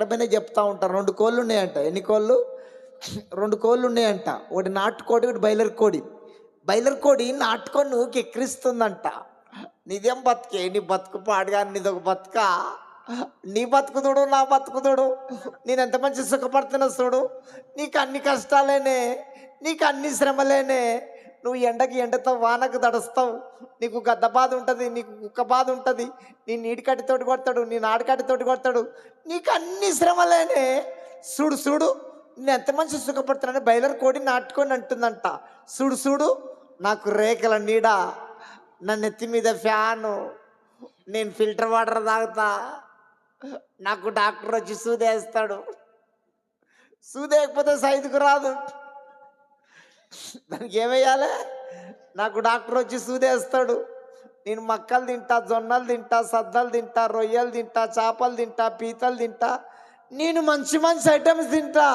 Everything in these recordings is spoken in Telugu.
ఎక్కడ పోయినా చెప్తా ఉంటారు. 2 కోళ్ళు ఉన్నాయంట. ఎన్ని కోళ్ళు? 2 కోళ్ళు ఉన్నాయంట. ఒకటి నాటుకోడి, ఒకటి బయలర్ కోడి. బయలర్ కోడి నాటుకోడి నువ్వుకి ఎక్కిరిస్తుందంట. నీదేం బతికే, నీ బతుకు పాడుగా, నీదొక బతుక. నీ బతుకుతుడు, నా బతుకుతుడు. నేను ఎంత మంచి సుఖపడుతున్నా చూడు. నీకు అన్ని కష్టాలేనే, నీకు అన్ని శ్రమలేనే. నువ్వు ఎండకి ఎండతావు, వానకు తడుస్తావు. నీకు గద్ద బాధ ఉంటుంది, నీకు కుక్క బాధ ఉంటుంది. నీ నీడికట్టితోటి కొడతాడు, నీ నాడికట్టితోటి కొడతాడు. నీకు అన్ని శ్రమలేనే. చూడు చూడు, నేను ఎంత మంచి సుఖపడుతున్నాను. బయలర్ కోడి నాటుకొని అంటుందంట. చూడు చూడు, నాకు రేఖల నీడ, నా నెత్తి మీద ఫ్యాను, నేను ఫిల్టర్ వాటర్ తాగుతా. నాకు డాక్టర్ వచ్చి సూదేస్తాడు. సూదేయకపోతే సైదుకు రాదు. దానికి ఏమేయాలి? నాకు డాక్టర్ వచ్చి సూదేస్తాడు. నేను మక్కలు తింటా, జొన్నలు తింటా, సద్దలు తింటా, రొయ్యలు తింటా, చేపలు తింటా, పీతలు తింటా. నేను మంచి మంచి ఐటమ్స్ తింటా.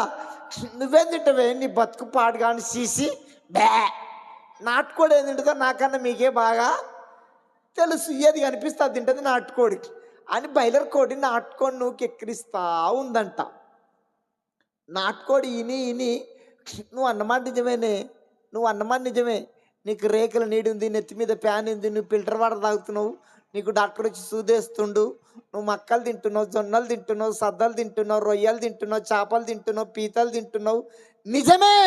నువ్వేం తింటావే? నీ బతుకు పాడు కానీ సీసి బ్యా. నాటుకోడి ఏం తింటుందో నాకన్నా మీకే బాగా తెలుసు. ఏది కనిపిస్తే అది తింటుంది నాటుకోడి అని బయలర్ కోడి నాటుకోడి నువ్వు ఎక్కిరిస్తా ఉందంట. నాటుకోడి ఇని ఇని నువ్వు అన్నమాట నిజమేనే, నువ్వు అన్నమాట నిజమే. నీకు రేకుల నీడి ఉంది, నెత్తి మీద ఫ్యాన్ ఉంది, నువ్వు ఫిల్టర్ వాటర్ తాగుతున్నావు, నీకు డాక్టర్ వచ్చి సూదేస్తుండు, నువ్వు మక్కలు తింటున్నావు, జొన్నలు తింటున్నావు, సద్దలు తింటున్నావు, రొయ్యలు తింటున్నావు, చేపలు తింటున్నావు, పీతలు తింటున్నావు. నిజమే,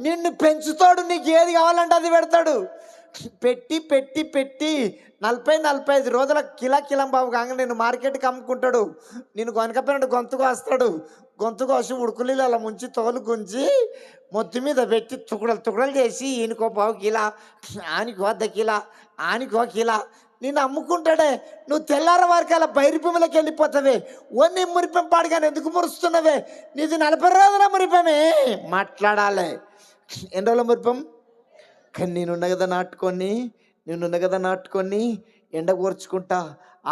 నిన్ను పెంచుతాడు. నీకు ఏది కావాలంటే అది పెడతాడు. పెట్టి పెట్టి పెట్టి 40-45 రోజుల కిలం బాబు కాగా నేను మార్కెట్కి అమ్ముకుంటాడు. నేను కొనకపోయినట్టు గొంతు కోస్తాడు. గొంతు కోసి ఉడుకులీలు అలా ముంచి తోలు గుంచి మొత్తం మీద పెట్టి తుకుడలు చేసి ఈయనకో 1/2 కిలో, ఆనికో 1/2 కిలో, ఆనికో కిలో నేను అమ్ముకుంటాడే. నువ్వు తెల్లార వారికి అలా బైరిపంలోకి వెళ్ళిపోతావే. ఓన్ని మురిపం పాడుగానే ఎందుకు మురుస్తున్నావే? నీది 40 రోజుల మురిపమే. మాట్లాడాలి. ఎన్ని రోజుల మురిపం? కానీ నేనున్న కదా నాటుకొని ఎండకు ఓర్చుకుంటా,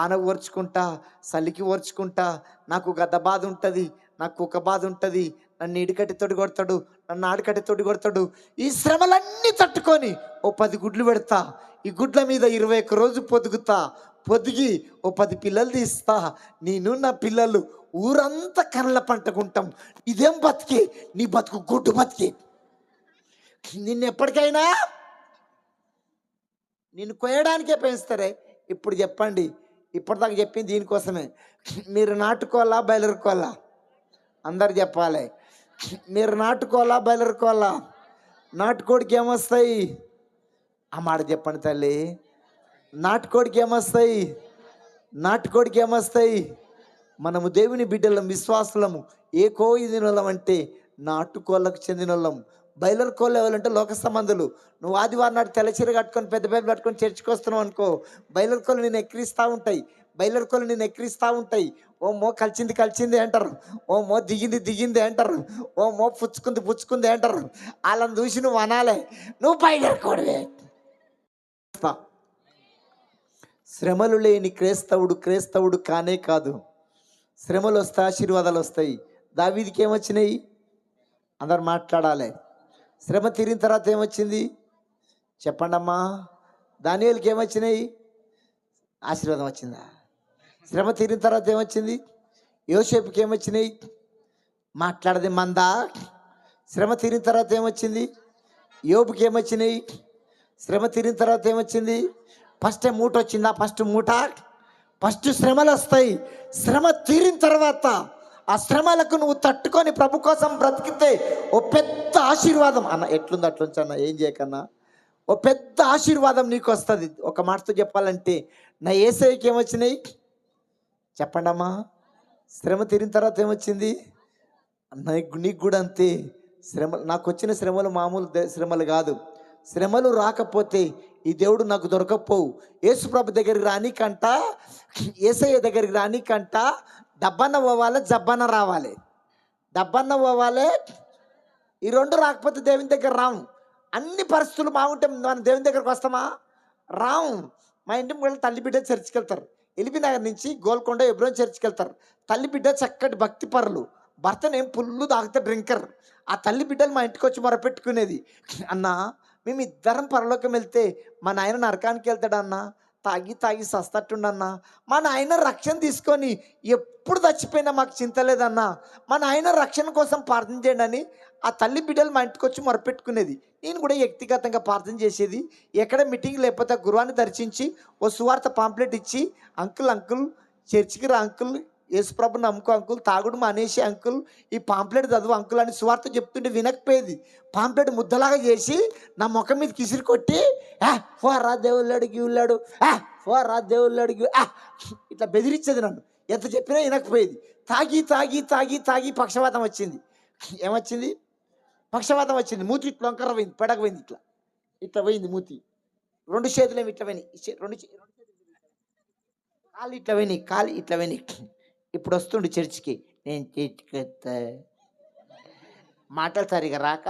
ఆనకు ఓర్చుకుంటా, చలికి ఓర్చుకుంటా. నాకు గద్ద బాధ ఉంటుంది, నాకు కుక్క బాధ ఉంటుంది. నన్ను ఇడికట్టితోటి కొడతాడు, నన్ను ఆడికట్టితోటి కొడతాడు. ఈ శ్రమలన్నీ తట్టుకొని 10 గుడ్లు పెడతా. ఈ గుడ్ల మీద 21 రోజు పొదుగుతా. పొదిగి 10 పిల్లలు తీస్తా. నేను నా పిల్లలు ఊరంతా కళ్ళ పంటకుంటాం. ఇదేం బతికి? నీ బతుకు గుడ్డు బతికి. నిన్ను ఎప్పటికైనా నిన్ను కొయ్యడానికే పెంచుతారే. ఇప్పుడు చెప్పండి, ఇప్పటిదాకా చెప్పింది దీనికోసమే. మీరు నాటుకోవాలా, బయలురుకోవాలా? అందరు చెప్పాలి. మీరు నాటుకోవాలా, బయలురుకోవాలా? నాటుకోడికి ఏమొస్తాయి? ఆ మాట చెప్పండి తల్లి. నాటుకోడికి ఏమొస్తాయి? నాటుకోడికి ఏమొస్తాయి? మనము దేవుని బిడ్డలం, విశ్వాసులము, ఏ కోయిదిన వాళ్ళం అంటే నాటుకోళ్ళకు చెందిన వాళ్ళం. బయలర్ కోళ్ళు ఎవరంటే లోక సంబంధులు. నువ్వు ఆదివారం నాడు తెల్లచీర కట్టుకొని పెద్ద బైబిల్ పట్టుకొని చర్చికి వస్తున్నావు అనుకో, బయలర్ కోళ్ళు నేను ఎక్కిరిస్తూ ఉంటాయి. బయలర్ కోళ్ళు నేను ఎక్కిరిస్తూ ఉంటాయి. ఓ మో కలిసింది అంటారు, ఓ మో దిగింది అంటారు, ఓ మో పుచ్చుకుంది అంటారు. వాళ్ళని చూసి నువ్వు అనాలే, నువ్వు బయలర్ కోడివే. శ్రమలు లేని క్రైస్తవుడు కానే కాదు. శ్రమలు వస్తాయి, ఆశీర్వాదాలు వస్తాయి. దావీదికి ఏమొచ్చినాయి? అందరు మాట్లాడాలి. శ్రమ తీరిన తర్వాత ఏమొచ్చింది చెప్పండి అమ్మా. దానియేలుకి ఏమొచ్చినాయి? ఆశీర్వాదం వచ్చిందా? శ్రమ తీరిన తర్వాత ఏమొచ్చింది? యోసేపుకి ఏమొచ్చినాయి? మాట్లాడది మందా. శ్రమ తీరిన తర్వాత ఏమొచ్చింది? యోబుకి ఏమొచ్చినాయి? శ్రమ తీరిన తర్వాత ఏమొచ్చింది? ఫస్ట్ మూట వచ్చిందా? ఫస్ట్ శ్రమలు వస్తాయి. శ్రమ తీరిన తర్వాత ఆ శ్రమలకు నువ్వు తట్టుకొని ప్రభు కోసం బ్రతికితే ఓ పెద్ద ఆశీర్వాదం. అన్న ఎట్లుంది అట్లుంచి అన్న, ఏం చేయకన్నా, ఓ పెద్ద ఆశీర్వాదం నీకు వస్తుంది. ఒక మాటతో చెప్పాలంటే నా యేసయ్యకి ఏమొచ్చినాయి చెప్పండి అమ్మా. శ్రమ తీరిన తర్వాత ఏమొచ్చింది? నీకు కూడా అంతే. నాకు వచ్చిన శ్రమలు మామూలు శ్రమలు కాదు. శ్రమలు రాకపోతే ఈ దేవుడు నాకు దొరకపోవు. యేసుప్రభు దగ్గరికి రానికంట, యేసయ్య దగ్గరికి రానికంట డబ్బన్న పోవాలి, జబ్బన్న రావాలి. డబ్బన్న పోవాలి, ఈ 2 రాకపోతే దేవుని దగ్గర రాము. అన్ని పరిస్థితులు బాగుంటే మనం దేవుని దగ్గరకు వస్తామా? రాము. మా ఇంటి ముందు తల్లి బిడ్డ చర్చికి వెళ్తారు. ఎల్బీనగర్ నుంచి గోల్కొండ, ఎబ్రోన్ చర్చికి వెళ్తారు. తల్లి బిడ్డ చక్కటి భక్తి పరులు, భర్తనేం పుల్లు తాగుతా డ్రింకర్. ఆ తల్లి బిడ్డలు మా ఇంటికి వచ్చి మొరపెట్టుకునేది, అన్న మేము ఇద్దరం పరలోకం వెళ్తే మా నాయన నరకానికి వెళ్తాడు అన్న, తాగి తాగి సస్తట్టుండన్నా. మా నాయన రక్షణ తీసుకొని ఎప్పుడు చచ్చిపోయినా మాకు చింత లేదన్నా. మా నాయన రక్షణ కోసం ప్రార్థన చేయండి అని ఆ తల్లి బిడ్డలు మా ఇంటికి వచ్చి మొరపెట్టుకునేది. నేను కూడా వ్యక్తిగతంగా ప్రార్థన చేసేది. ఎక్కడ మీటింగ్ లేకపోతే గురువాన్ని దర్శించి ఓ సువార్త పాంప్లెట్ ఇచ్చి, అంకుల్ చర్చికి రా అంకుల్, యేసుప్రభుని నమ్ముకో అంకుల్, తాగుడు మానేసి అంకుల్, ఈ పాంప్లెట్ చదువు అంకుల్ అని సువార్త చెప్తుంటే వినకపోయేది. పాంప్లెట్ ముద్దలాగా చేసి నా ముఖం మీద కిసిరి కొట్టి, ఫోరా దేవుళ్ళాడు గివుళ్ళాడు, ఫోరా దేవుళ్ళాడు ఇట్లా బెదిరించేది నన్ను. ఎంత చెప్పినా వినకపోయేది. తాగి తాగి తాగి తాగి పక్షవాతం వచ్చింది. ఏమొచ్చింది? పక్షవాతం వచ్చింది. మూతి ఇట్లా వంకర పోయింది, పెడక పోయింది, ఇట్లా ఇట్లా పోయింది మూతి. 2 చేతులేమి ఇట్లా పోయినాయి, కాళ్ళు ఇట్లా పోయినాయి, కాళ్ళు ఇట్లా పోయినాయి. ఇప్పుడు వస్తుండు చర్చికి. నేను చర్చికి మాటలు సరిగా రాక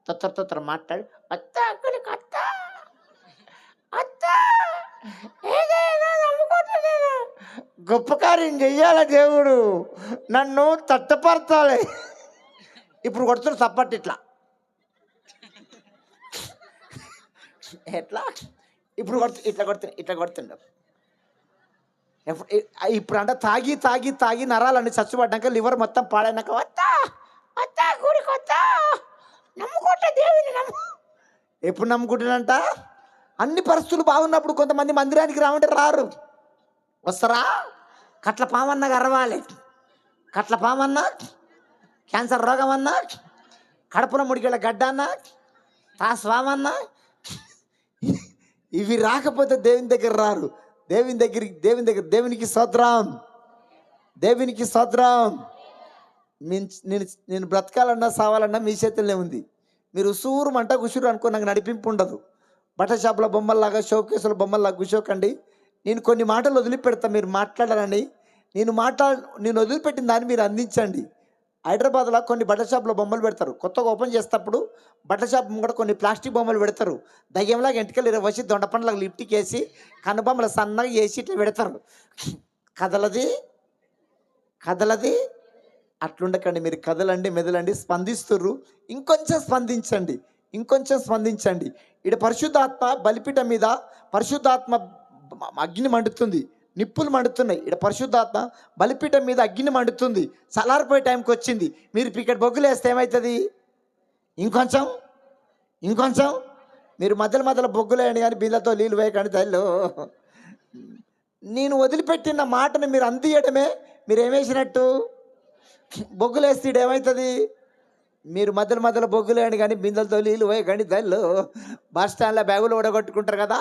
తొత్తర మాట్లాడు, అత్త అక్కడికి అత్త అత్త గొప్ప కార్యం చెయ్యాల దేవుడు, నన్ను తట్టపరచాలి. ఇప్పుడు కొడుతున్న తప్పట్టు ఇట్లా ఎట్లా ఇప్పుడు ఇట్లా కొడుతుండ. ఇప్పుడు అంటే తాగి తాగి తాగి నరాలన్నీ చచ్చుపడ్డాక లివర్ మొత్తం పాడైనాక వస్తా వస్తా గుడికి వస్తా, నమ్ముకుంటా దేవుని ఎప్పుడు నమ్ముకుంటానంట? అన్ని పరిస్థితులు బాగున్నప్పుడు. కొంతమంది మందిరానికి రావంటే రారు, వస్తారా? కట్ల పామన్నా గర్వాలి, కట్ల పామన్నా, క్యాన్సర్ రోగం అన్నా, కడుపున ముడికెళ్ళ గడ్డ అన్నా, స్వామన్నా, ఇవి రాకపోతే దేవుని దగ్గర రారు. దేవునికి స్తోత్రం, దేవునికి స్తోత్రం. నేను బ్రతకాలన్నా సావాలన్నా మీ చేతుల్లో ఉంది. మీరు ఉసూరు మంట గుసూరు అనుకో, నాకు నడిపింపు ఉండదు. బట్ట షాపుల బొమ్మల్లాగా, షోకేసుల బొమ్మల్లాగా కూర్చోకండి. నేను కొన్ని మాటలు వదిలిపెడతా, మీరు మాట్లాడాలని. నేను వదిలిపెట్టిన దాన్ని మీరు అందించండి. హైదరాబాద్లో కొన్ని బట్టల షాపులో బొమ్మలు పెడతారు. కొత్తగా ఓపెన్ చేసేటప్పుడు బట్టల షాప్ కూడా కొన్ని ప్లాస్టిక్ బొమ్మలు పెడతారు. దయ్యంలాగా ఎంటికలు వచ్చి దొండపండ్లాగా లిఫ్ట్కి వేసి కనుబొమ్మలు సన్నగా వేసి ఇట్లా పెడతారు. కదలది అట్లుండకండి. మీరు కదలండి, మెదలండి, స్పందిస్తుర్రు, ఇంకొంచెం స్పందించండి. ఇక్కడ పరిశుద్ధాత్మ బలిపీఠం మీద పరిశుద్ధాత్మ అగ్ని మండుతుంది, నిప్పులు మండుతున్నాయి. ఇక్కడ పరిశుద్ధాత్మ బలిపీఠం మీద అగ్ని మండుతుంది. చల్లారిపోయే టైంకి వచ్చింది. మీరు ఇక్కడ బొగ్గులు వేస్తే ఏమవుతుంది? ఇంకొంచెం మీరు మధ్యలో బొగ్గులు వేయండి, కానీ బిళ్ళతో నీళ్ళు వేయకండి తల్లు. నేను వదిలిపెట్టిన మాటను మీరు అందియడమే మీరు ఏమేసినట్టు. బొగ్గులు వేస్తే ఏమవుతుంది? మీరు మధ్యలో బొగ్గులు వేయండి, కానీ బిందెలతో నీళ్ళు వేయకండి తల్లు. బస్ స్టాండ్లో బ్యాగులు ఓడగొట్టుకుంటారు కదా,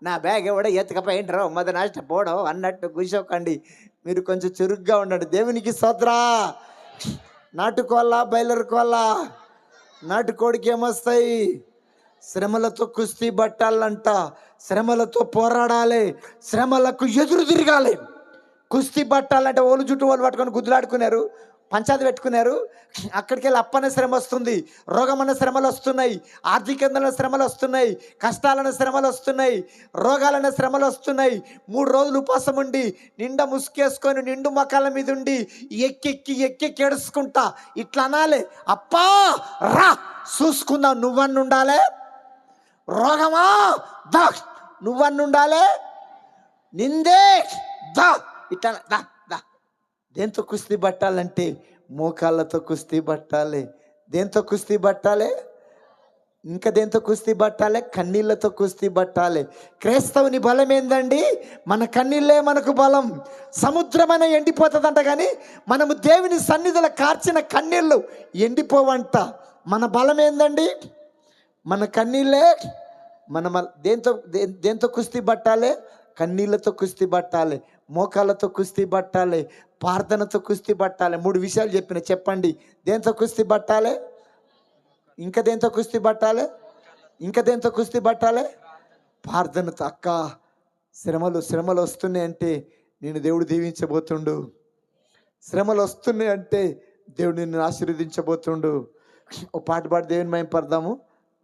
నా బ్యాగ్ ఎవడో ఎత్తుకపోయింటారో మొదటి నష్టపోవడం అన్నట్టు కూర్చోకండి. మీరు కొంచెం చురుగ్గా ఉండండి. దేవునికి స్తోత్రం. నాటుకోళ్ళ బయలుకోళ్ళ, నాటుకోడికి ఏమొస్తాయి? శ్రమలతో కుస్తీ పట్టాలంట, శ్రమలతో పోరాడాలి, శ్రమలకు ఎదురు తిరగాలి. కుస్తీ పట్టాలంటే ఓళ్ళు చుట్టూ వాళ్ళు పట్టుకొని గుద్దులాడుకున్నారు, పంచాయతీ పెట్టుకున్నారు. అక్కడికి వెళ్ళి అప్పనే శ్రమ వస్తుంది, రోగమన్న శ్రమలు వస్తున్నాయి, ఆర్థికంగా శ్రమలు వస్తున్నాయి, కష్టాలన్న శ్రమలు వస్తున్నాయి, రోగాలన్న శ్రమలు వస్తున్నాయి. 3 రోజులు ఉపవాసం ఉండి నిండా ముసుకేసుకొని నిండు మొక్కల మీద ఉండి ఎక్కి ఏడుచుకుంటా ఇట్లా అనాలి, అప్పా రా చూసుకుందాం, నువ్వన్ను ఉండాలి. రోగమా దా, నువ్వన్ను ఉండాలి. నిందే దా, ఇట్లా దా. దేంతో కుస్తీ పట్టాలంటే మోకాళ్ళతో కుస్తీ పట్టాలి. దేంతో కుస్తీ పట్టాలి? ఇంకా దేంతో కుస్తీ పట్టాలి? కన్నీళ్ళతో కుస్తీ పట్టాలి. క్రైస్తవుని బలం ఏందండి? మన కన్నీళ్ళే మనకు బలం. సముద్రమైన ఎండిపోతుందంట, కానీ మనము దేవుని సన్నిధిలో కార్చిన కన్నీళ్ళు ఎండిపోవంట. మన బలం ఏందండి? మన కన్నీళ్ళే. దేంతో కుస్తీ పట్టాలి? కన్నీళ్ళతో కుస్తీ పట్టాలి, మోకాళ్ళతో కుస్తీ పట్టాలి, ప్రార్థనతో కుస్తీ పట్టాలి. 3 విషయాలు చెప్పండి. దేంతో కుస్తీ పట్టాలి? ఇంకా దేంతో కుస్తీ పట్టాలి? ప్రార్థనతో. అక్క శ్రమలు వస్తున్నాయంటే నేను దేవుడు దీవించబోతుండు. శ్రమలు వస్తున్నాయంటే దేవుడు నిన్ను ఆశీర్వదించబోతుండు. ఓ పాట పాడి దేవుని మేము పడదాము.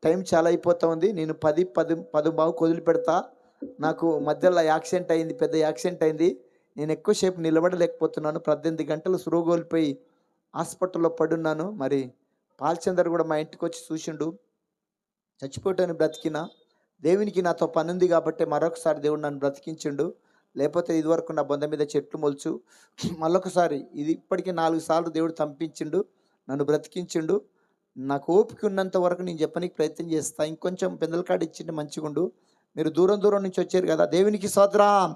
టైం చాలా అయిపోతా ఉంది. నేను 10 బావుకు వదిలిపెడతా. నాకు మధ్యలో యాక్సిడెంట్ అయింది, పెద్ద యాక్సిడెంట్ అయింది. నేను ఎక్కువసేపు నిలబడలేకపోతున్నాను. 18 గంటలు స్పృహ కోల్పోయి హాస్పిటల్లో పడున్నాను. మరి పాల్చందర్ కూడా మా ఇంటికి వచ్చి చూసిండు. చచ్చిపోయాను బ్రతికినా. దేవునికి నాతో పని ఉంది కాబట్టి మరొకసారి దేవుడు నన్ను బ్రతికించిండు. లేకపోతే ఇదివరకు నా బొంద మీద చెట్లు మొలుచు. మళ్ళొకసారి ఇది ఇప్పటికి 4 సార్లు దేవుడు తంపించిండు, నన్ను బ్రతికించిండు. నాకు ఓపిక ఉన్నంత వరకు నేను చెప్పనీకి ప్రయత్నం చేస్తా. ఇంకొంచెం పెందలకాడ ఇచ్చింటే మంచిగుండు. మీరు దూరం దూరం నుంచి వచ్చారు కదా, దేవునికి స్తోత్రం.